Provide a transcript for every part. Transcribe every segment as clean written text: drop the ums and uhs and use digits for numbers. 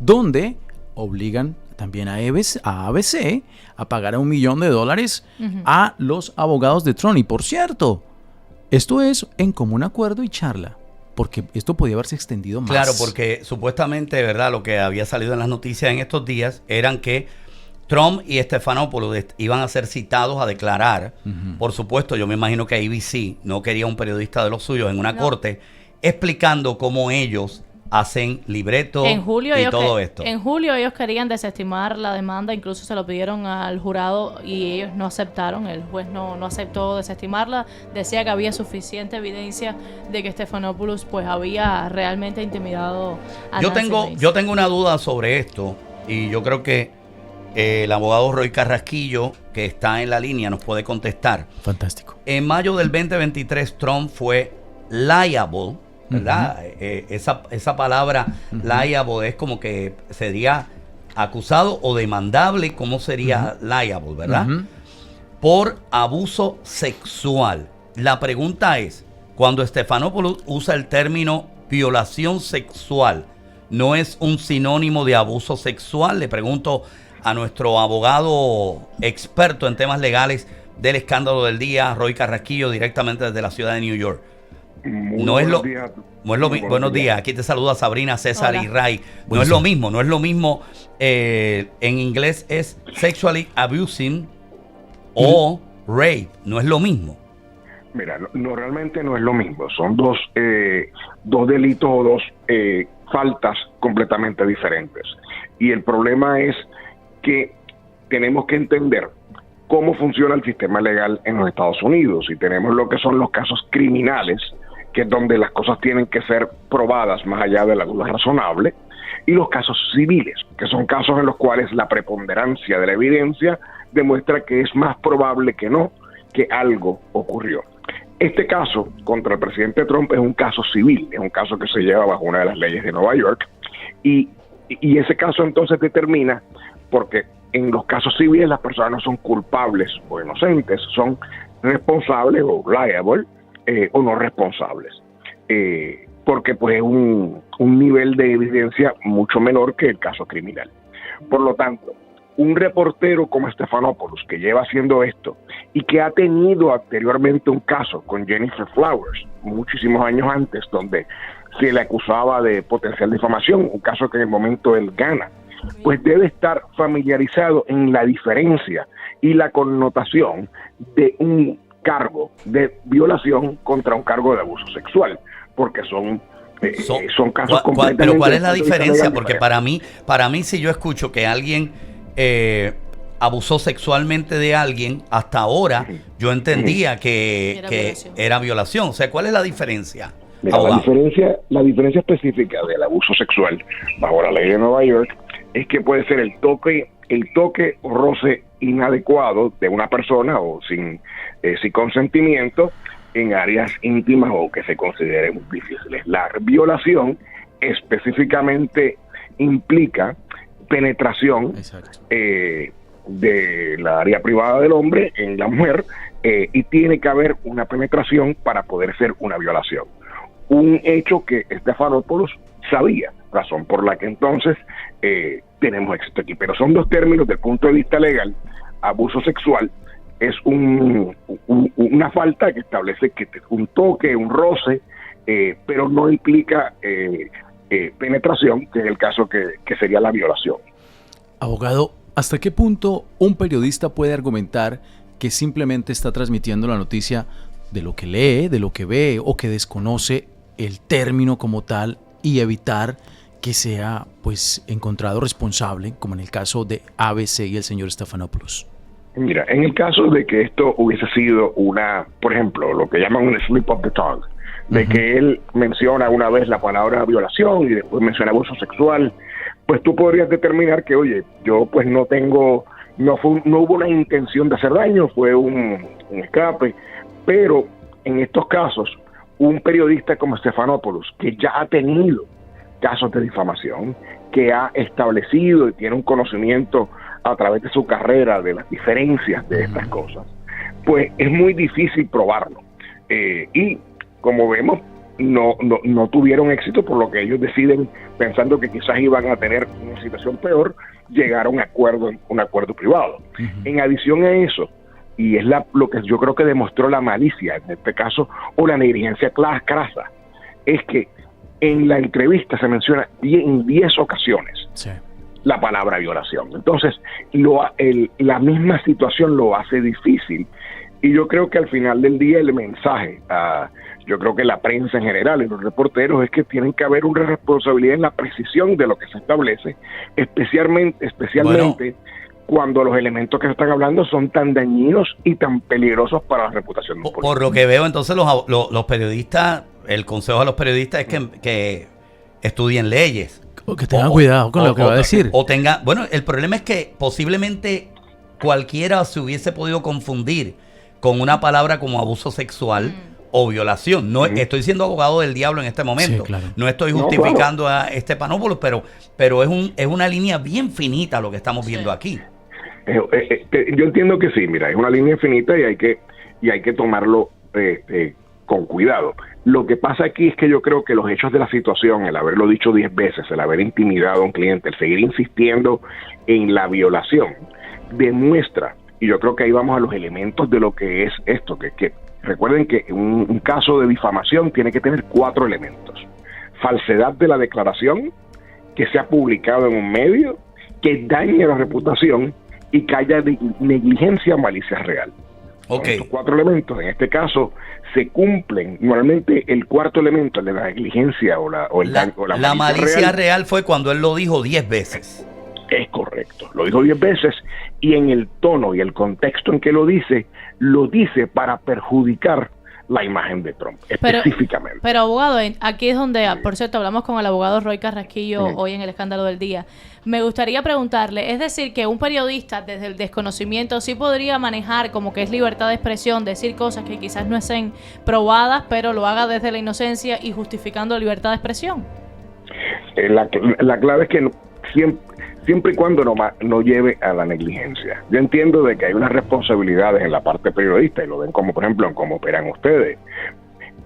donde obligan también a ABC a pagar $1 millón a los abogados de Trump. Y por cierto, esto es en común acuerdo y charla, porque esto podía haberse extendido más. Claro, porque supuestamente, ¿verdad?, lo que había salido en las noticias en estos días eran que Trump y Stephanopoulos iban a ser citados a declarar. Por supuesto, yo me imagino que ABC no quería un periodista de los suyos en una corte explicando cómo ellos hacen libretos y todo esto. En julio ellos querían desestimar la demanda, incluso se lo pidieron al jurado y ellos no aceptaron. El juez no aceptó desestimarla. Decía que había suficiente evidencia de que Stephanopoulos pues había realmente intimidado a Nancy Mace. Yo tengo una duda sobre esto y yo creo que el abogado Roy Carrasquillo, que está en la línea, nos puede contestar. Fantástico. En mayo del 2023 Trump fue liable, ¿verdad? Esa palabra liable es como que sería acusado o demandable. ¿Cómo sería liable, verdad? Por abuso sexual. La pregunta es, cuando Stephanopoulos usa el término violación sexual, ¿no es un sinónimo de abuso sexual? Le pregunto a nuestro abogado experto en temas legales del escándalo del día, Roy Carrasquillo, directamente desde la ciudad de New York. Buenos días. Aquí te saluda Sabrina, César y Ray. No es lo mismo. En inglés es sexually abusing o rape. No es lo mismo. Mira, realmente no es lo mismo. Son dos delitos o dos faltas completamente diferentes. Y el problema es que tenemos que entender cómo funciona el sistema legal en los Estados Unidos. Y tenemos lo que son los casos criminales, que es donde las cosas tienen que ser probadas más allá de la duda razonable, y los casos civiles, que son casos en los cuales la preponderancia de la evidencia demuestra que es más probable que no, que algo ocurrió. Este caso contra el presidente Trump es un caso civil, es un caso que se lleva bajo una de las leyes de Nueva York, y ese caso entonces determina, porque en los casos civiles las personas no son culpables o inocentes, son responsables o liable, o no responsables, porque pues es un nivel de evidencia mucho menor que el caso criminal. Por lo tanto, un reportero como Stephanopoulos, que lleva haciendo esto y que ha tenido anteriormente un caso con Jennifer Flowers, muchísimos años antes, donde se le acusaba de potencial difamación, un caso que en el momento él gana, pues debe estar familiarizado en la diferencia y la connotación de un cargo de violación contra un cargo de abuso sexual, porque son casos completamente... Pero ¿cuál es la diferencia? Porque para mí si yo escucho que alguien abusó sexualmente de alguien, hasta ahora yo entendía que era violación. O sea, ¿cuál es la diferencia? Mira, la diferencia específica del abuso sexual bajo la ley de Nueva York es que puede ser el toque o roce inadecuado de una persona o sin consentimiento en áreas íntimas o que se consideren difíciles. La violación específicamente implica penetración de la área privada del hombre en la mujer, y tiene que haber una penetración para poder ser una violación. Un hecho que Stephanopoulos sabía, razón por la que entonces tenemos éxito aquí. Pero son dos términos del punto de vista legal. Abuso sexual es una falta que establece que un toque, un roce, pero no implica penetración, que es el caso que sería la violación. Abogado, ¿hasta qué punto un periodista puede argumentar que simplemente está transmitiendo la noticia de lo que lee, de lo que ve, o que desconoce el término como tal, y evitar que sea pues encontrado responsable, como en el caso de ABC y el señor Stephanopoulos? Mira, en el caso de que esto hubiese sido por ejemplo, lo que llaman un slip of the tongue, de que él menciona una vez la palabra violación y después menciona abuso sexual, pues tú podrías determinar que, oye, yo pues no hubo una intención de hacer daño, fue un escape. Pero en estos casos, un periodista como Stephanopoulos, que ya ha tenido casos de difamación, que ha establecido y tiene un conocimiento a través de su carrera de las diferencias de estas cosas, pues es muy difícil probarlo. Y como vemos, no tuvieron éxito, por lo que ellos deciden, pensando que quizás iban a tener una situación peor, llegar a un acuerdo privado. Ujú. En adición a eso, y es lo que yo creo que demostró la malicia en este caso, o la negligencia crasa, es que en la entrevista se menciona en 10 ocasiones Sí. la palabra violación. Entonces, la misma situación lo hace difícil. Y yo creo que al final del día el mensaje, yo creo que la prensa en general y los reporteros, es que tienen que haber una responsabilidad en la precisión de lo que se establece, especialmente cuando los elementos que se están hablando son tan dañinos y tan peligrosos para la reputación de un político. Por lo que veo, entonces los periodistas, el consejo a los periodistas es que estudien leyes. Que tengan cuidado con lo que va a decir. Bueno, el problema es que posiblemente cualquiera se hubiese podido confundir con una palabra como abuso sexual o violación. No estoy siendo abogado del diablo en este momento. Sí, claro. No estoy justificando a Stephanopoulos, pero es una línea bien finita lo que estamos viendo aquí. Yo entiendo que sí, mira, es una línea infinita y hay que tomarlo con cuidado. Lo que pasa aquí es que yo creo que los hechos de la situación, el haberlo dicho 10 veces, el haber intimidado a un cliente, el seguir insistiendo en la violación, demuestra, y yo creo que ahí vamos a los elementos de lo que es esto, que recuerden que un caso de difamación tiene que tener 4 elementos: falsedad de la declaración, que sea publicado en un medio, que dañe la reputación y que haya negligencia o malicia real. Okay. Estos 4 elementos, en este caso, se cumplen. Normalmente el cuarto elemento, el de la negligencia la malicia real fue cuando él lo dijo 10 veces. Es correcto, lo dijo 10 veces, y en el tono y el contexto en que lo dice para perjudicar la imagen de Trump, específicamente. Pero abogado, aquí es donde, por cierto, hablamos con el abogado Roy Carrasquillo hoy en el Escándalo del Día. Me gustaría preguntarle, es decir, que un periodista desde el desconocimiento sí podría manejar como que es libertad de expresión, decir cosas que quizás no estén probadas, pero lo haga desde la inocencia y justificando libertad de expresión. La clave es que siempre y cuando no lleve a la negligencia. Yo entiendo de que hay unas responsabilidades en la parte periodista, y lo ven como, por ejemplo, en cómo operan ustedes.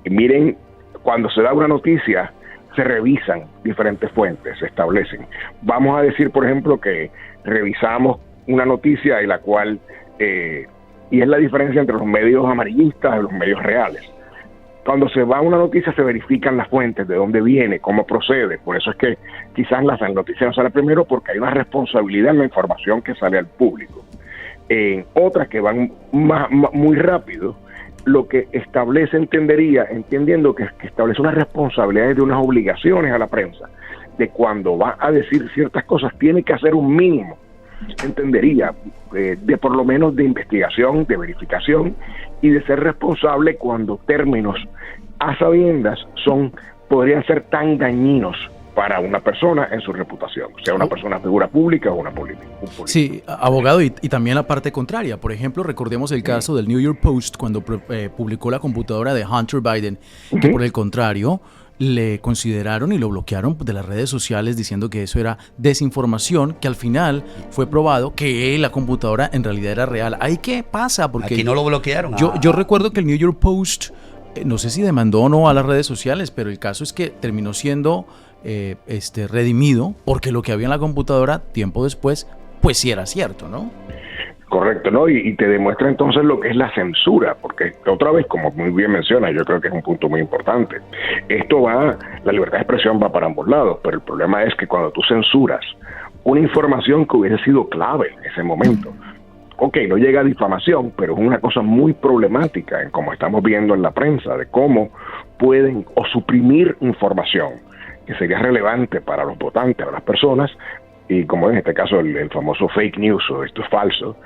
Y miren, cuando se da una noticia, se revisan diferentes fuentes, se establecen. Vamos a decir, por ejemplo, que revisamos una noticia en la cual, y es la diferencia entre los medios amarillistas y los medios reales. Cuando se va a una noticia se verifican las fuentes, de dónde viene, cómo procede. Por eso es que quizás la noticia no sale primero, porque hay una responsabilidad en la información que sale al público. En otras que van muy rápido, lo que establece, entendiendo que establece unas responsabilidades de unas obligaciones a la prensa, de cuando va a decir ciertas cosas, tiene que hacer un mínimo, entendería, de por lo menos de investigación, de verificación, y de ser responsable cuando términos a sabiendas podrían ser tan dañinos para una persona en su reputación, sea una persona figura pública o una política. Sí, abogado, y también la parte contraria. Por ejemplo, recordemos el caso del New York Post cuando publicó la computadora de Hunter Biden, que por el contrario le consideraron y lo bloquearon de las redes sociales diciendo que eso era desinformación, que al final fue probado que la computadora en realidad era real. ¿Ahí qué pasa? Porque aquí no lo bloquearon. Yo recuerdo que el New York Post, no sé si demandó o no a las redes sociales, pero el caso es que terminó siendo redimido, porque lo que había en la computadora tiempo después, pues sí era cierto, ¿no? Correcto, ¿no? Y te demuestra entonces lo que es la censura, porque otra vez, como muy bien menciona, yo creo que es un punto muy importante. La libertad de expresión va para ambos lados, pero el problema es que cuando tú censuras una información que hubiese sido clave en ese momento, no llega a difamación, pero es una cosa muy problemática en cómo estamos viendo en la prensa, de cómo pueden suprimir información que sería relevante para los votantes, para las personas, y como en este caso el famoso fake news o esto es falso,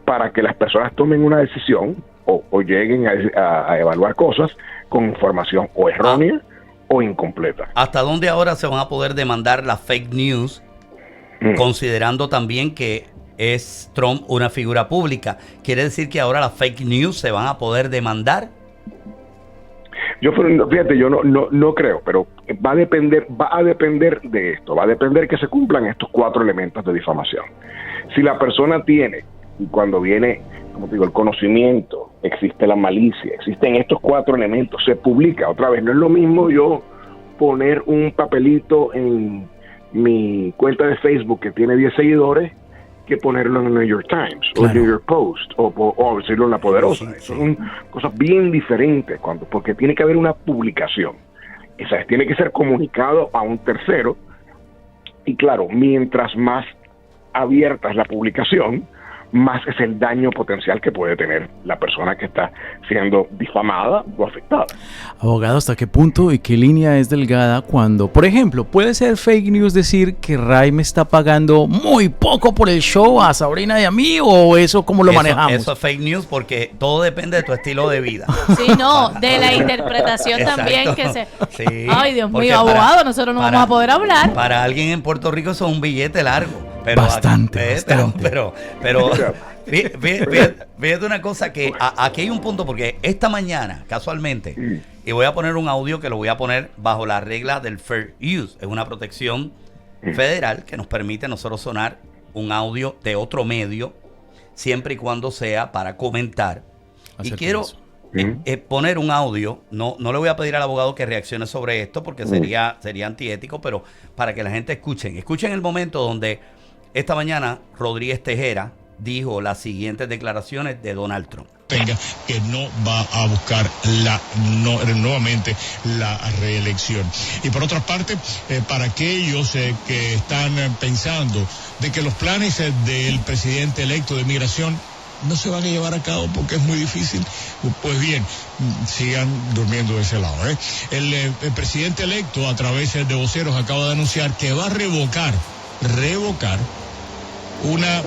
para que las personas tomen una decisión o lleguen a evaluar cosas con información o errónea o incompleta. ¿Hasta dónde ahora se van a poder demandar las fake news, considerando también que es Trump una figura pública? ¿Quiere decir que ahora las fake news se van a poder demandar? Fíjate, yo no creo, pero va a depender de esto, va a depender que se cumplan estos 4 elementos de difamación. Si la persona tiene y cuando viene, como te digo, el conocimiento, existe la malicia, existen estos 4 elementos, se publica. Otra vez, no es lo mismo yo poner un papelito en mi cuenta de Facebook que tiene 10 seguidores que ponerlo en el New York Times, claro, o el New York Post, o decirlo en La Poderosa. Sí. Son cosas bien diferentes, porque tiene que haber una publicación. Esa tiene que ser comunicado a un tercero, y claro, mientras más abierta es la publicación, más es el daño potencial que puede tener la persona que está siendo difamada o afectada. Abogado, ¿hasta qué punto y qué línea es delgada cuando, por ejemplo, puede ser fake news decir que Ray me está pagando muy poco por el show a Sabrina y a mí, o eso cómo lo manejamos? Eso es fake news porque todo depende de tu estilo de vida. Sí, no, de la interpretación también que se... Sí, ay, Dios mío, abogado, nosotros no vamos a poder hablar. Para alguien en Puerto Rico eso es un billete largo. Pero bastante. Pero fíjate una cosa, que aquí hay un punto, porque esta mañana, casualmente, y voy a poner un audio que lo voy a poner bajo la regla del Fair Use, es una protección federal que nos permite nosotros sonar un audio de otro medio, siempre y cuando sea para comentar. Y quiero poner un audio, no le voy a pedir al abogado que reaccione sobre esto, porque sería antiético, pero para que la gente escuchen el momento donde esta mañana Rodríguez Tejera dijo las siguientes declaraciones de Donald Trump. Que no va a buscar nuevamente la reelección. Y por otra parte, para aquellos que están pensando de que los planes del presidente electo de migración no se van a llevar a cabo porque es muy difícil, pues bien, sigan durmiendo de ese lado. El presidente electo, a través de voceros, acaba de anunciar que va a revocar una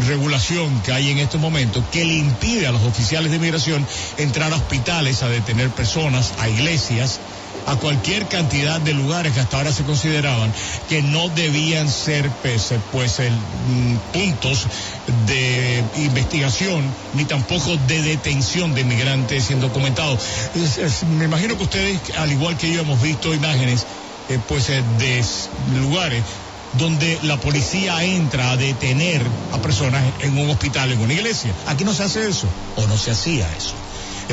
regulación que hay en estos momentos que le impide a los oficiales de migración entrar a hospitales, a detener personas, a iglesias, a cualquier cantidad de lugares que hasta ahora se consideraban que no debían ser puntos de investigación ni tampoco de detención de migrantes indocumentados. Me imagino que ustedes, al igual que yo, hemos visto imágenes de lugares donde la policía entra a detener a personas en un hospital, en una iglesia. Aquí no se hace eso, o no se hacía eso.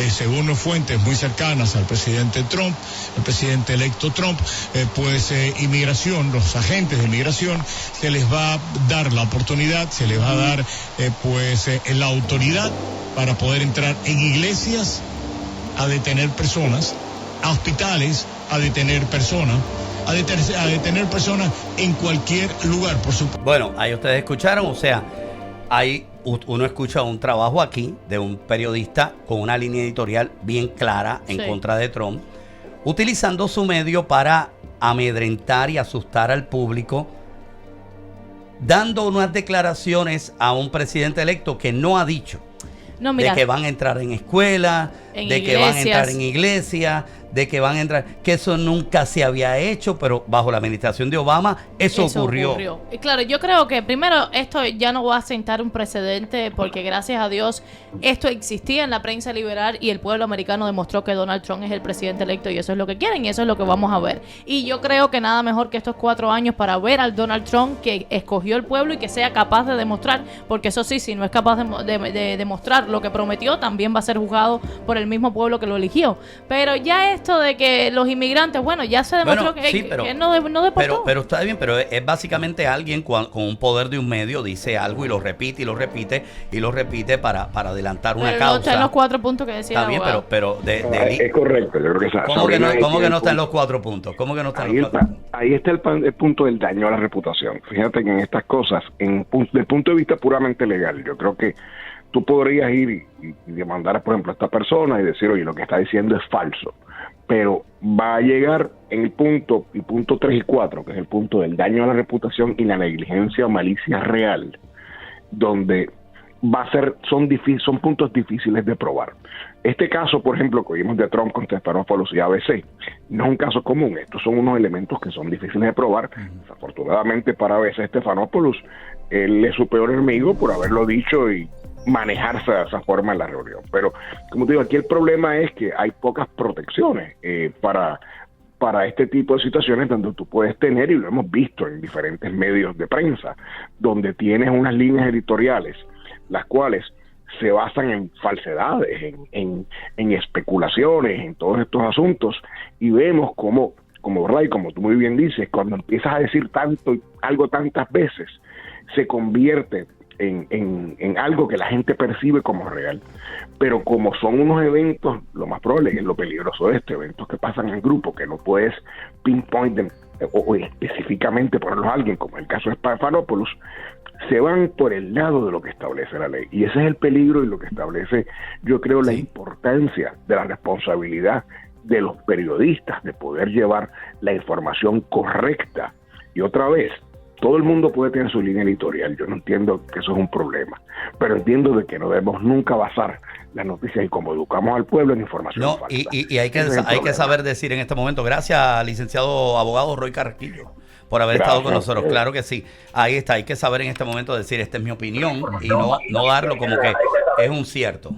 Según fuentes muy cercanas al presidente Trump, el presidente electo Trump, inmigración, los agentes de inmigración, se les va a dar la oportunidad, se les va a dar la autoridad para poder entrar en iglesias a detener personas, a hospitales a detener personas, a detener personas en cualquier lugar, por supuesto. Bueno, ahí ustedes escucharon, o sea, uno escucha un trabajo aquí de un periodista con una línea editorial bien clara en contra de Trump, utilizando su medio para amedrentar y asustar al público, dando unas declaraciones a un presidente electo que no ha dicho de que van a entrar en escuelas, que van a entrar en iglesias, de que van a entrar, que eso nunca se había hecho, pero bajo la administración de Obama eso ocurrió. Y claro, yo creo que primero esto ya no va a sentar un precedente, porque gracias a Dios esto existía en la prensa liberal y el pueblo americano demostró que Donald Trump es el presidente electo y eso es lo que quieren y eso es lo que vamos a ver. Y yo creo que nada mejor que estos 4 años para ver al Donald Trump que escogió el pueblo y que sea capaz de demostrar, porque eso sí, si no es capaz de demostrar lo que prometió, también va a ser juzgado por el mismo pueblo que lo eligió. Pero ya esto de que los inmigrantes, bueno, ya se demostró que no deportó. Pero está bien, pero es básicamente alguien con un poder de un medio, dice algo y lo repite y lo repite y lo repite para adelantar una causa. No está en los 4 puntos que decía. Está bien, pero es correcto, yo creo que ¿Cómo que no está en los 4 puntos? ¿Cómo que no está en los 4 puntos? Ahí está el punto del daño a la reputación. Fíjate que en estas cosas, desde el punto de vista puramente legal, yo creo que tú podrías ir y demandar, por ejemplo, a esta persona y decir, oye, lo que está diciendo es falso. Pero va a llegar en el punto 3 y 4, que es el punto del daño a la reputación y la negligencia o malicia real, donde son puntos difíciles de probar. Este caso, por ejemplo, que vimos de Trump contra Stephanopoulos y ABC, no es un caso común. Estos son unos elementos que son difíciles de probar. Desafortunadamente para ABC, Stephanopoulos, él es su peor enemigo por haberlo dicho y manejarse de esa forma en la reunión. Pero, como te digo, aquí el problema es que hay pocas protecciones para este tipo de situaciones donde tú puedes tener, y lo hemos visto en diferentes medios de prensa, donde tienes unas líneas editoriales las cuales se basan en falsedades, en especulaciones, en todos estos asuntos, y vemos como Ray, como tú muy bien dices, cuando empiezas a decir algo tantas veces, se convierte en algo que la gente percibe como real. Pero como son unos eventos, lo más probable es lo peligroso de esto, eventos que pasan en grupo, que no puedes pinpoint them, o específicamente ponerlos a alguien, como el caso de Stephanopoulos, se van por el lado de lo que establece la ley. Y ese es el peligro y lo que establece, yo creo, la importancia de la responsabilidad de los periodistas de poder llevar la información correcta. Y otra vez, todo el mundo puede tener su línea editorial, yo no entiendo que eso es un problema, pero entiendo de que no debemos nunca basar las noticias y como educamos al pueblo en información falsa. Y hay que saber decir en este momento, gracias, licenciado abogado Roy Carraquillo, por haber estado con nosotros. Claro que sí, ahí está, hay que saber en este momento decir, esta es mi opinión, y no darlo como que es un cierto.